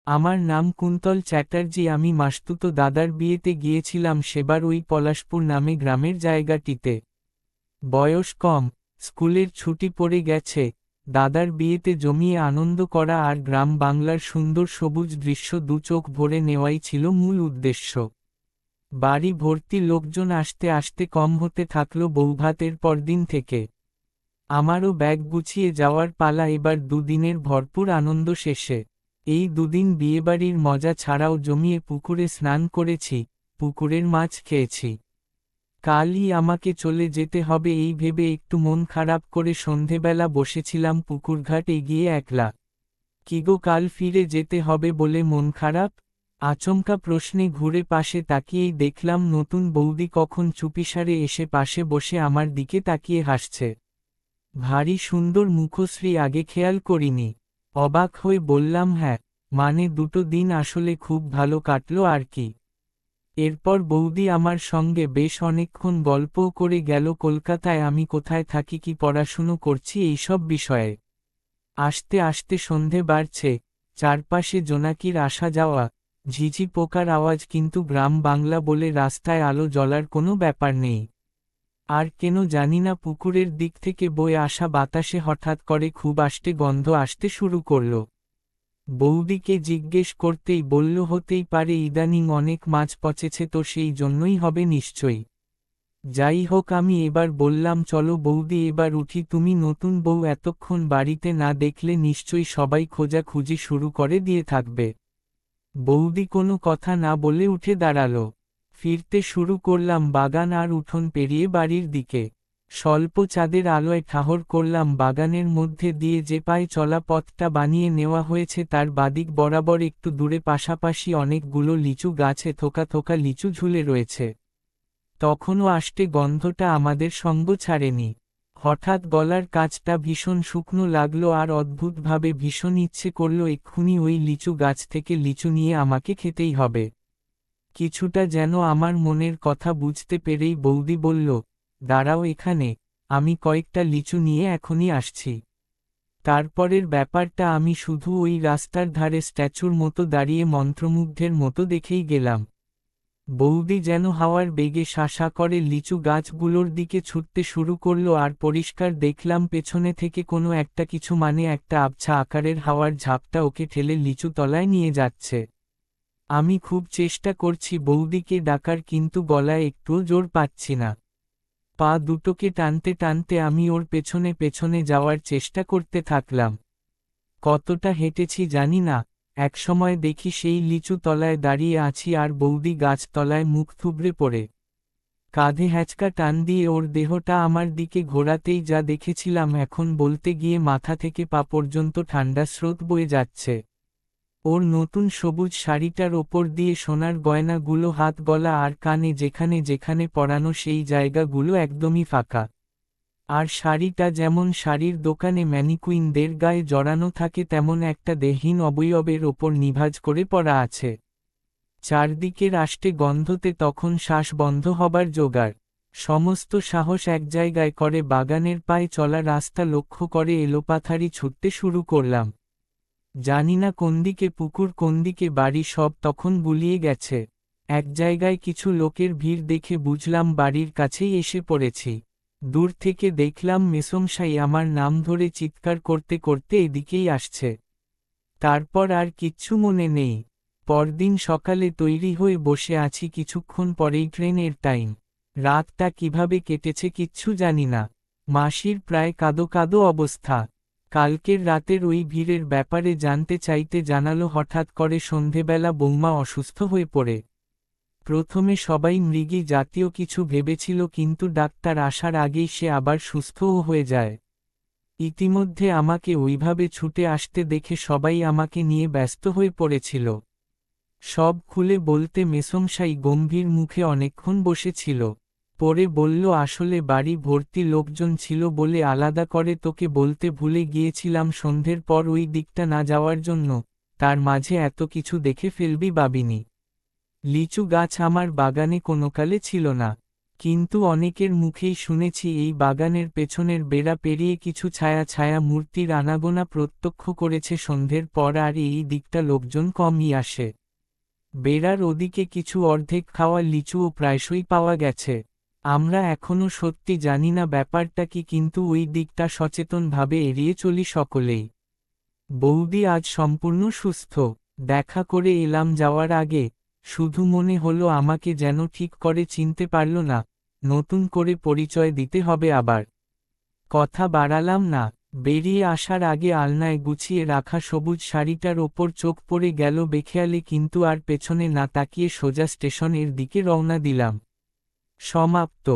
আমার নাম কুন্তল চ্যাটার্জি। আমি মাসতুতো দাদার বিয়েতে গিয়েছিলাম সেবার ওই পলাশপুর নামে গ্রামের জায়গাটিতে। বয়স কম, স্কুলের ছুটি পড়ে গেছে, দাদার বিয়েতে জমিয়ে আনন্দ করা আর গ্রাম বাংলার সুন্দর সবুজ দৃশ্য দু চোখ ভরে নেওয়াই ছিল মূল উদ্দেশ্য। বাড়ি ভর্তি লোকজন আসতে আসতে কম হতে থাকলো বৌভাতের পরদিন থেকে। আমারও ব্যাগ গুছিয়ে যাওয়ার পালা। এবার দুদিনের ভরপুর আনন্দ শেষে এই দুদিন বিয়েবাড়ির মজা ছাড়াও জমিয়ে পুকুরে স্নান করেছি, পুকুরের মাছ খেয়েছি। কালই আমাকে চলে যেতে হবে এই ভেবে একটু মন খারাপ করে সন্ধেবেলা বসেছিলাম পুকুরঘাট এগিয়ে একলা। কি গো, কাল ফিরে যেতে হবে বলে মন খারাপ? আচমকা প্রশ্নে ঘুরে পাশে তাকিয়েই দেখলাম নতুন বৌদি কখন চুপিসারে এসে পাশে বসে আমার দিকে তাকিয়ে হাসছে। ভারী সুন্দর মুখশ্রী, আগে খেয়াল করিনি। অবাক হয়ে বললাম হ্যাঁ, মানে দুটো দিন আসলে খুব ভালো কাটলো আর কি। এরপর বৌদি আমার সঙ্গে বেশ অনেকক্ষণ গল্পও করে গেল কলকাতায় আমি কোথায় থাকি, কি পড়াশুনো করছি, এইসব বিষয়ে। আস্তে আস্তে সন্ধে বাড়ছে, চারপাশে জোনাকির আসা যাওয়া, ঝিঝি পোকার আওয়াজ, কিন্তু গ্রাম বাংলা বলে রাস্তায় আলো জ্বলার কোনো ব্যাপার নেই। আর কেন জানি না পুকুরের দিক থেকে বয়ে আসা বাতাসে হঠাৎ করে খুব আষ্টে গন্ধ আসতে শুরু করল। বৌদিকে জিজ্ঞেস করতেই বলল হতেই পারে, ইদানিং অনেক মাছ পচেছে তো সেই জন্যই হবে নিশ্চয়ই। যাই হোক, আমি এবার বললাম চলো বৌদি এবার উঠি, তুমি নতুন বউ এতক্ষণ বাড়িতে না দেখলে নিশ্চয়ই সবাই খোঁজাখুঁজি শুরু করে দিয়ে থাকবে। বৌদি কোনো কথা না বলে উঠে দাঁড়ালো। ফিরতে শুরু করলাম বাগান আর উঠোন পেরিয়ে বাড়ির দিকে। স্বল্প চাঁদের আলোয় ঠাহর করলাম বাগানের মধ্যে দিয়ে যে পায়ে চলা পথটা বানিয়ে নেওয়া হয়েছে তার বাদিক বরাবর একটু দূরে পাশাপাশি অনেকগুলো লিচু গাছে থোকা থোকা লিচু ঝুলে রয়েছে। তখনও আষ্টে গন্ধটা আমাদের সঙ্গ ছাড়েনি। হঠাৎ গলার কাছটা ভীষণ শুকনো লাগলো আর অদ্ভুতভাবে ভীষণ ইচ্ছে করলো এক্ষুনি ওই লিচু গাছ থেকে লিচু নিয়ে আমাকে খেতেই হবে। কিছুটা যেন আমার মনের কথা বুঝতে পেরেই বৌদি বলল, দাঁড়াও এখানে, আমি কয়েকটা লিচু নিয়ে এখনই আসছি। তারপরের ব্যাপারটা আমি শুধু ওই রাস্তার ধারে স্ট্যাচুর মতো দাঁড়িয়ে মন্ত্রমুগ্ধের মতো দেখেই গেলাম। বৌদি যেন হাওয়ার বেগে শাসা করে লিচু গাছগুলোর দিকে ছুটতে শুরু করলো আর পরিষ্কার দেখলাম পেছনে থেকে কোনো একটা কিছু, মানে একটা আবছা আকারের হাওয়ার ঝাপটা ওকে ঠেলে লিচু তলায় নিয়ে যাচ্ছে। আমি খুব চেষ্টা করছি বৌদিকে ডাকার, কিন্তু গলায় একটুও জোর পাচ্ছি না। পা দুটোকে টানতে টানতে আমি ওর পেছনে পেছনে যাওয়ার চেষ্টা করতে থাকলাম। কতটা হেঁটেছি জানি না, একসময় দেখি সেই লিচু তলায় দাঁড়িয়ে আছি আর বৌদি গাছতলায় মুখ থুবড়ে পড়ে। কাঁধে হ্যাচকা টান দিয়ে ওর দেহটা আমার দিকে ঘোরাতেই যা দেখেছিলাম এখন বলতে গিয়ে মাথা থেকে পা পর্যন্ত ঠান্ডা স্রোত বয়ে যাচ্ছে। ওর নতুন সবুজ শাড়িটার ওপর দিয়ে সোনার গয়নাগুলো হাত, গলা আর কানে যেখানে যেখানে পরানো সেই জায়গাগুলো একদমই ফাঁকা। আর শাড়িটা যেমন শাড়ির দোকানে ম্যানিকুইনদের গায়ে জড়ানো থাকে তেমন একটা দেহহীন অবয়বের ওপর নিভাঁজ করে পরা আছে। চারদিকের আষ্টে গন্ধতে তখন শ্বাস বন্ধ হবার জোগাড়। সমস্ত সাহস এক জায়গায় করে বাগানের পায়ে চলা রাস্তা লক্ষ্য করে এলোপাথারি ছুটতে শুরু করলাম। জানি না কোনদিকে পুকুর কোনদিকে বাড়ি, সব তখন গুলিয়ে গেছে। এক জায়গায় কিছু লোকের ভিড় দেখে বুঝলাম বাড়ির কাছেই এসে পড়েছি। দূর থেকে দেখলাম মেসোমশাই আমার নাম ধরে চিৎকার করতে করতে এদিকেই আসছে। তারপর আর কিচ্ছু মনে নেই। পরদিন সকালে তৈরি হয়ে বসে আছি, কিছুক্ষণ পরেই ট্রেনের টাইম। রাতটা কিভাবে কেটেছে কিচ্ছু জানি না। মাসির প্রায় কাঁদো কাঁদো অবস্থা। কালকের রাতের ওই ভিড়ের ব্যাপারে জানতে চাইতে জানালো হঠাৎ করে সন্ধেবেলা বৌমা অসুস্থ হয়ে পড়ে। প্রথমে সবাই মৃগী জাতীয় কিছু ভেবেছিল, কিন্তু ডাক্তার আসার আগেই সে আবার সুস্থও হয়ে যায়। ইতিমধ্যে আমাকে ওইভাবে ছুটে আসতে দেখে সবাই আমাকে নিয়ে ব্যস্ত হয়ে পড়েছিল। সব খুলে বলতে মেসোমশাই গম্ভীর মুখে অনেকক্ষণ বসেছিল। পরে বলল, আসলে বাড়ি ভর্তি লোকজন ছিল বলে আলাদা করে তোকে বলতে ভুলে গিয়েছিলাম সন্ধ্যের পর ওই দিকটা না যাওয়ার জন্য, তার মাঝে এত কিছু দেখে ফেলবি ভাবিনি। লিচু গাছ আমার বাগানে কোনোকালে ছিল না, কিন্তু অনেকের মুখেই শুনেছি এই বাগানের পেছনের বেড়া পেরিয়ে কিছু ছায়া ছায়া মূর্তির আনাগোনা প্রত্যক্ষ করেছে সন্ধ্যের পর, আর এই দিকটা লোকজন কমই আসে। বেড়ার ওদিকে কিছু অর্ধেক খাওয়া লিচুও প্রায়শই পাওয়া গেছে। আমরা এখনও সত্যি জানি না ব্যাপারটা কি, কিন্তু ওই দিকটা সচেতনভাবে এড়িয়ে চলি সকলেই। বৌদি আজ সম্পূর্ণ সুস্থ, দেখা করে এলাম যাওয়ার আগে। শুধু মনে হলো আমাকে যেন ঠিক করে চিনতে পারল না, নতুন করে পরিচয় দিতে হবে আবার। কথা বাড়ালাম না, বেরিয়ে আসার আগে আলনায় গুছিয়ে রাখা সবুজ শাড়িটার ওপর চোখ পড়ে গেল বেখেয়ালে, কিন্তু আর পেছনে না তাকিয়ে সোজা স্টেশনের দিকে রওনা দিলাম। সমাপ্ত।